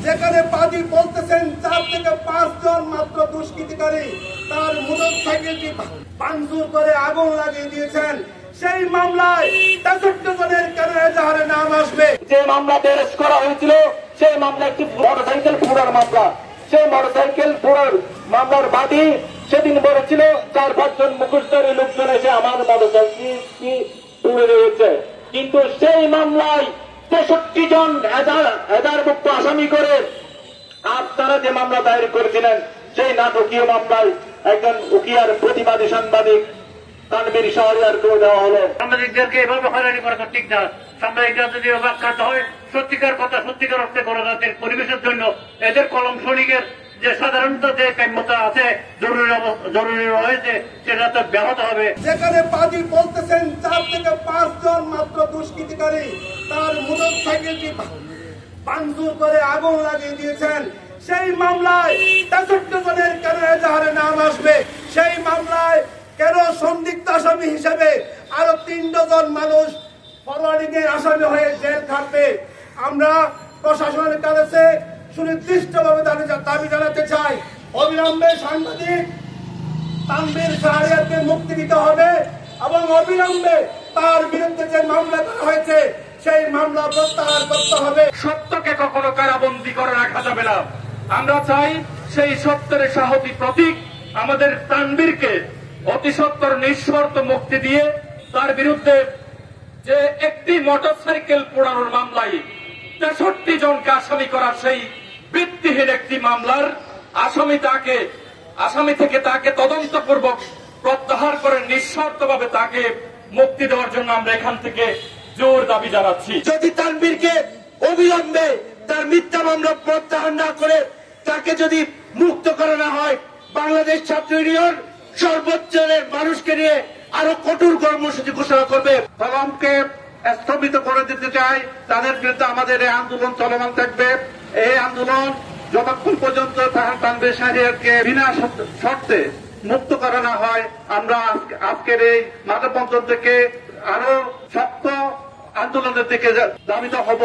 যেখানে বাদী বলতেছেন 4 থেকে 5 জন মাত্র দুষ্কৃতিকারী তার মোটরসাইকেলটি ভাঙচুর করে আগুন লাগিয়ে দিয়েছেন, সেই মামলায় 63 জনের কেন এজাহারে নাম আসবে? যে মামলা দরজ করা হয়েছিল সেই মামলা একটি মোটরসাইকেল পুরার মামলা। সেই মোটরসাইকেল পুরার মামলার বাদী সেদিন বলেছিল 4-5 জন মুখোশধারী লোকজন এসে আমার মোটরসাইকেলটি পুড়ে রয়েছে, কিন্তু সেই মামলায় 63 জন এজাহারভুক্ত আসামি করে আপনারা যে মামলা দায়ের করেছিলেন সেই নাটকীয় মামলায় একজন উকিয়ার প্রতিবাদী সাংবাদিক তানভীর শাহরিয়ারকে দেওয়া হলো। সাংবাদিকদেরকে এভাবে হয়রানি করা তো ঠিক না। সাংবাদিকরা যদি অবাক্যাত হয়, সত্যিকার কথা সত্যিকার অর্থে গণতান্ত্রিক পরিবেশের জন্য এদের কলম সৈনিকের যে সাধারণত যে কাম্যতা আছে জরুরি রয়েছে সেটা তো ব্যাহত হবে। যেখানে বাদী বলতেছেন 4 থেকে 5 জন মাত্র দুষ্কৃতিকারী তার মোটরসাইকেলটি ভাঙচুর করে আগুন লাগিয়ে দিয়েছেন, সেই মামলায় 63 জনের কেন এজাহারে নাম আসবে? সেই মামলায় কেন সন্দিগ্ধ আসামি হিসেবে আরো 3 ডজন মানুষ ফরওয়ার্ডিং এর আসামি হয়ে জেল খাটবে? আমরা প্রশাসনের কাছে সুনির্দিষ্টভাবে দাবি জানাতে চাই, অবিলম্বে সাংবাদিক তানভীর শাহরিয়ারকে মুক্তি দিতে হবে এবং অবিলম্বে তার বিরুদ্ধে যে মামলা করা হয়েছে সেই মামলা প্রত্যাহার করতে হবে। সত্যকে কখনো কারাবন্দী করে রাখা যাবে না। আমরা চাই সেই সত্যের সাহসী প্রতীক আমাদের তানভীরকে অতি সত্বর নিঃশর্ত মুক্তি দিয়ে তার বিরুদ্ধে যে একটি মোটরসাইকেল পোড়ানোর মামলায় 63 জনকে আসামি করার সেই ভিত্তিহীন একটি মামলার আসামি থেকে তাকে তদন্তপূর্বক প্রত্যাহার করে নিঃশর্তভাবে তাকে মুক্তি দেওয়ার জন্য আমরা এখান থেকে জোর দাবি জানাচ্ছি। যদি তানভীরকে অবিলম্বে তার মিথ্যা মামলা প্রত্যাহার না করে তাকে যদি মুক্ত করা না হয়, বাংলাদেশ ছাত্র ইউনিয়ন সর্বোচ্চ মানুষকে নিয়ে আরো কঠোর কর্মসূচি ঘোষণা করবে। কলমকে স্থগিত করে দিতে চাই, তাদের বিরুদ্ধে আমাদের এই আন্দোলন চলমান থাকবে। এই আন্দোলন যতক্ষণ পর্যন্ত তানভীর শাহরিয়ারকে বিনা শর্তে মুক্ত করা না হয়, আমরা আজকের এই মানববন্ধন থেকে আরো শক্ত আন্দোলনের দিকে ধাবিত হব।